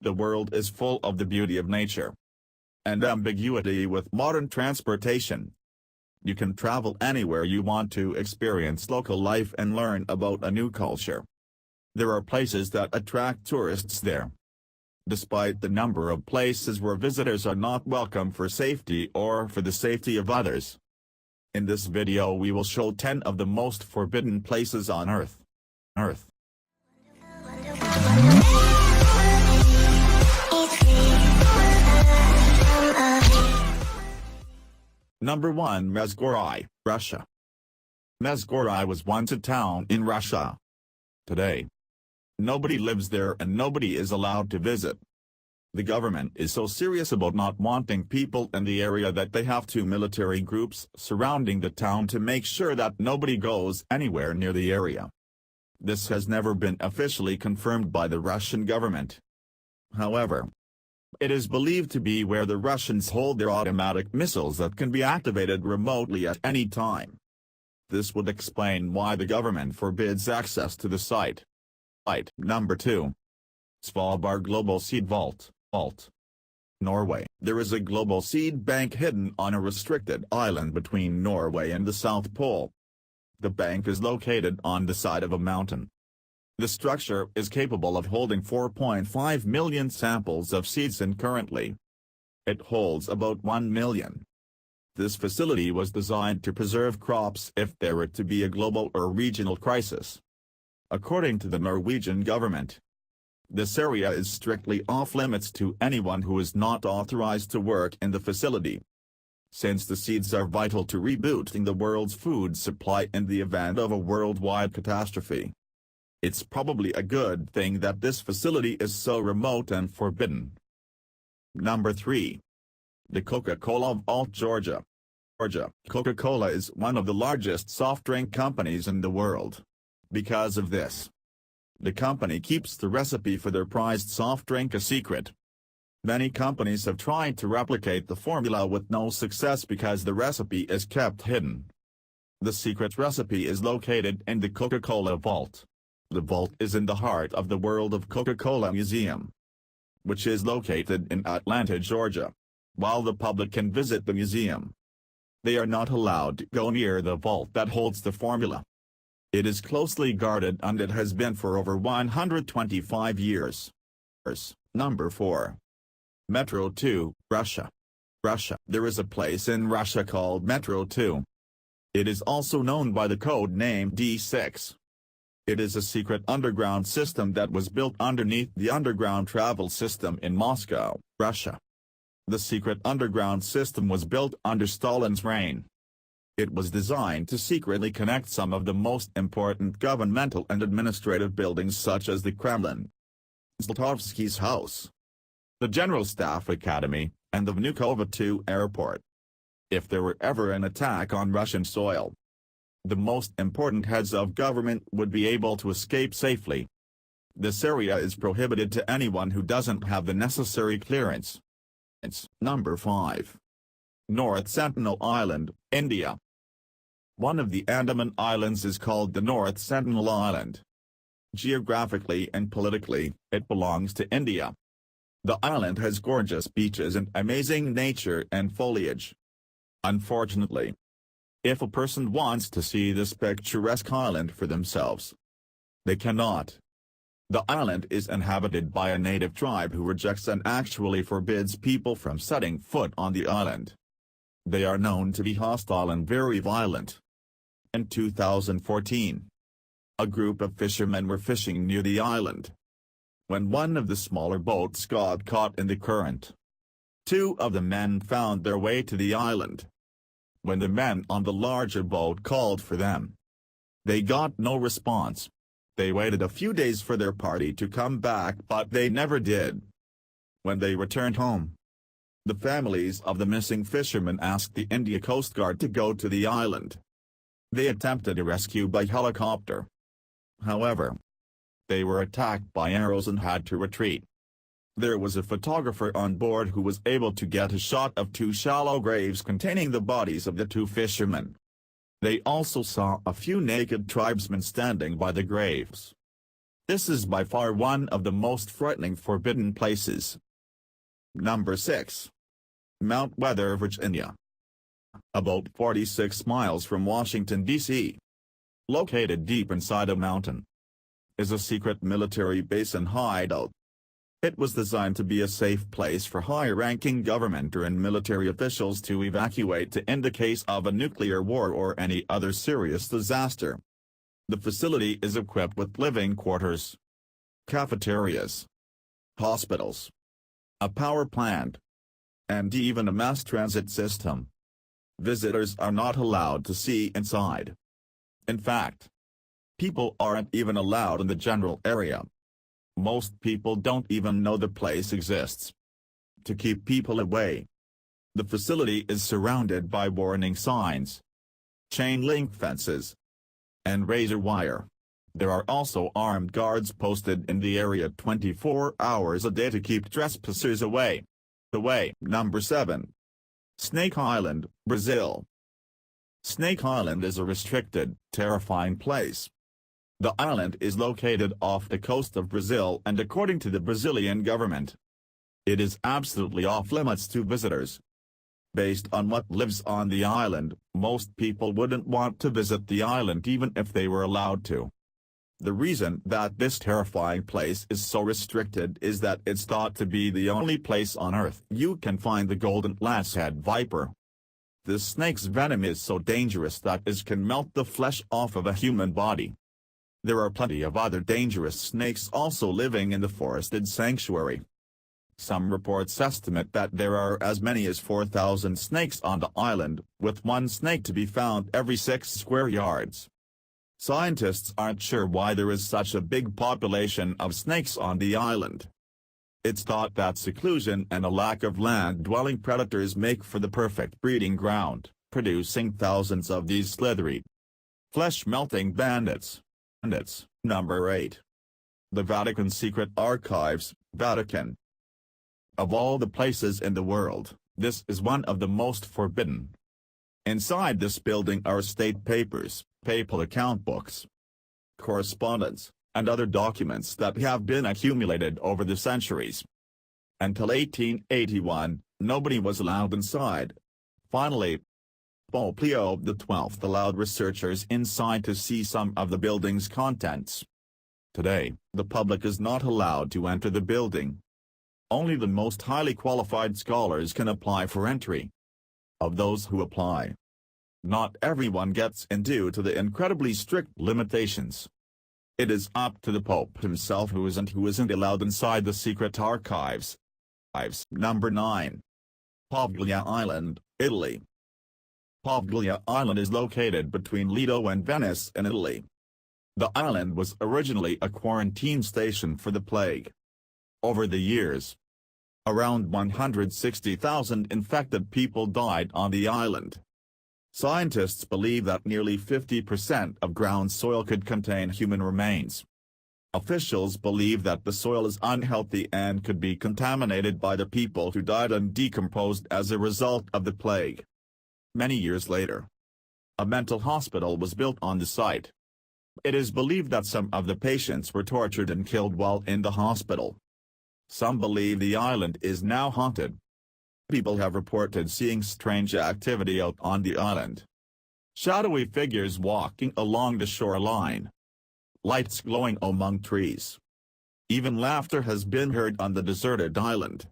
The world is full of the beauty of nature and ambiguity with modern transportation. You can travel anywhere you want to experience local life and learn about a new culture. There are places that attract tourists there, despite the number of places where visitors are not welcome for safety or for the safety of others. In this video we will show 10 of the most forbidden places on Earth. Number 1. Mezhgorye, Russia. Mezhgorye was once a town in Russia. Today, nobody lives there and nobody is allowed to visit. The government is so serious about not wanting people in the area that they have 2 military groups surrounding the town to make sure that nobody goes anywhere near the area. This has never been officially confirmed by the Russian government. However, it is believed to be where the Russians hold their automatic missiles that can be activated remotely at any time. This would explain why the government forbids access to the site. Number 2. Svalbard Global Seed Vault. Norway. There is a global seed bank hidden on a restricted island between Norway and the South Pole. The bank is located on the side of a mountain. The structure is capable of holding 4.5 million samples of seeds and currently it holds about 1 million. This facility was designed to preserve crops if there were to be a global or regional crisis. According to the Norwegian government, this area is strictly off-limits to anyone who is not authorized to work in the facility. Since the seeds are vital to rebooting the world's food supply in the event of a worldwide catastrophe, it's probably a good thing that this facility is so remote and forbidden. Number 3. The Coca-Cola Vault, Georgia. Coca-Cola is one of the largest soft drink companies in the world. Because of this, the company keeps the recipe for their prized soft drink a secret. Many companies have tried to replicate the formula with no success because the recipe is kept hidden. The secret recipe is located in the Coca-Cola Vault. The vault is in the heart of the World of Coca-Cola Museum, which is located in Atlanta, Georgia. While the public can visit the museum, they are not allowed to go near the vault that holds the formula. It is closely guarded and it has been for over 125 years. Number 4. Metro 2, Russia. There is a place in Russia called Metro 2. It is also known by the code name D6. It is a secret underground system that was built underneath the underground travel system in Moscow, Russia. The secret underground system was built under Stalin's reign. It was designed to secretly connect some of the most important governmental and administrative buildings such as the Kremlin, Zlatovsky's house, the General Staff Academy, and the Vnukovo 2 airport. If there were ever an attack on Russian soil, the most important heads of government would be able to escape safely. This area is prohibited to anyone who doesn't have the necessary clearance. Number 5. North Sentinel Island, India. One of the Andaman Islands is called the North Sentinel Island. Geographically and politically, it belongs to India. The island has gorgeous beaches and amazing nature and foliage. Unfortunately, if a person wants to see this picturesque island for themselves, they cannot. The island is inhabited by a native tribe who rejects and actually forbids people from setting foot on the island. They are known to be hostile and very violent. In 2014, a group of fishermen were fishing near the island when one of the smaller boats got caught in the current. 2 of the men found their way to the island. When the men on the larger boat called for them, they got no response. They waited a few days for their party to come back, but they never did. When they returned home, the families of the missing fishermen asked the India Coast Guard to go to the island. They attempted a rescue by helicopter. However, they were attacked by arrows and had to retreat. There was a photographer on board who was able to get a shot of 2 shallow graves containing the bodies of the 2 fishermen. They also saw a few naked tribesmen standing by the graves. This is by far one of the most frightening forbidden places. Number 6. Mount Weather, Virginia. About 46 miles from Washington, D.C. Located deep inside a mountain, is a secret military base and hideout. It was designed to be a safe place for high-ranking government and military officials to evacuate to in the case of a nuclear war or any other serious disaster. The facility is equipped with living quarters, cafeterias, hospitals, a power plant, and even a mass transit system. Visitors are not allowed to see inside. In fact, people aren't even allowed in the general area. Most people don't even know the place exists. To keep people away, the facility is surrounded by warning signs, chain-link fences, and razor wire. There are also armed guards posted in the area 24 hours a day to keep trespassers away. Number 7. Snake Island, Brazil. Snake Island is a restricted, terrifying place. The island is located off the coast of Brazil and according to the Brazilian government, it is absolutely off-limits to visitors. Based on what lives on the island, most people wouldn't want to visit the island even if they were allowed to. The reason that this terrifying place is so restricted is that it's thought to be the only place on Earth you can find the golden lancehead viper. This snake's venom is so dangerous that it can melt the flesh off of a human body. There are plenty of other dangerous snakes also living in the forested sanctuary. Some reports estimate that there are as many as 4,000 snakes on the island, with one snake to be found every 6 square yards. Scientists aren't sure why there is such a big population of snakes on the island. It's thought that seclusion and a lack of land-dwelling predators make for the perfect breeding ground, producing thousands of these slithery, flesh-melting bandits. Number 8. The Vatican Secret Archives, Vatican. Of all the places in the world, this is one of the most forbidden. Inside this building are state papers, papal account books, correspondence, and other documents that have been accumulated over the centuries. Until 1881, nobody was allowed inside. Finally, Pope Leo XII allowed researchers inside to see some of the building's contents. Today, the public is not allowed to enter the building. Only the most highly qualified scholars can apply for entry. Of those who apply, not everyone gets in due to the incredibly strict limitations. It is up to the Pope himself who isn't allowed inside the secret archives. Number 9. Poveglia Island, Italy. Poveglia Island is located between Lido and Venice in Italy. The island was originally a quarantine station for the plague. Over the years, around 160,000 infected people died on the island. Scientists believe that nearly 50% of ground soil could contain human remains. Officials believe that the soil is unhealthy and could be contaminated by the people who died and decomposed as a result of the plague. Many years later, a mental hospital was built on the site. It is believed that some of the patients were tortured and killed while in the hospital. Some believe the island is now haunted. People have reported seeing strange activity out on the island. Shadowy figures walking along the shoreline. Lights glowing among trees. Even laughter has been heard on the deserted island.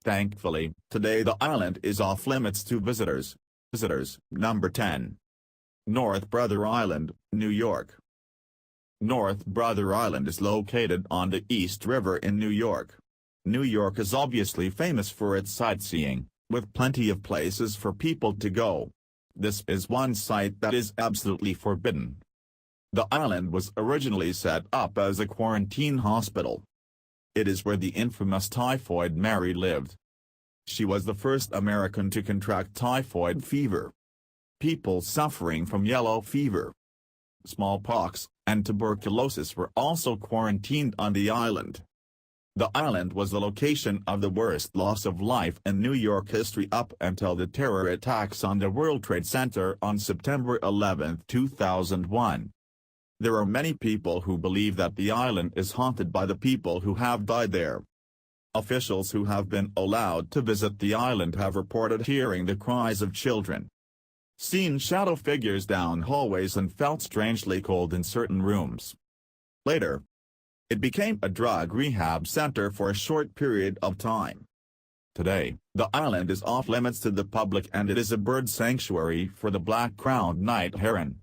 Thankfully, today the island is off-limits to visitors. Number 10. North Brother Island, New York. North Brother Island is located on the East River in New York. New York is obviously famous for its sightseeing, with plenty of places for people to go. This is one site that is absolutely forbidden. The island was originally set up as a quarantine hospital. It is where the infamous Typhoid Mary lived. She was the first American to contract typhoid fever. People suffering from yellow fever, smallpox, and tuberculosis were also quarantined on the island. The island was the location of the worst loss of life in New York history up until the terror attacks on the World Trade Center on September 11, 2001. There are many people who believe that the island is haunted by the people who have died there. Officials who have been allowed to visit the island have reported hearing the cries of children, seen shadow figures down hallways, and felt strangely cold in certain rooms. Later, it became a drug rehab center for a short period of time. Today, the island is off limits to the public and it is a bird sanctuary for the black-crowned night heron.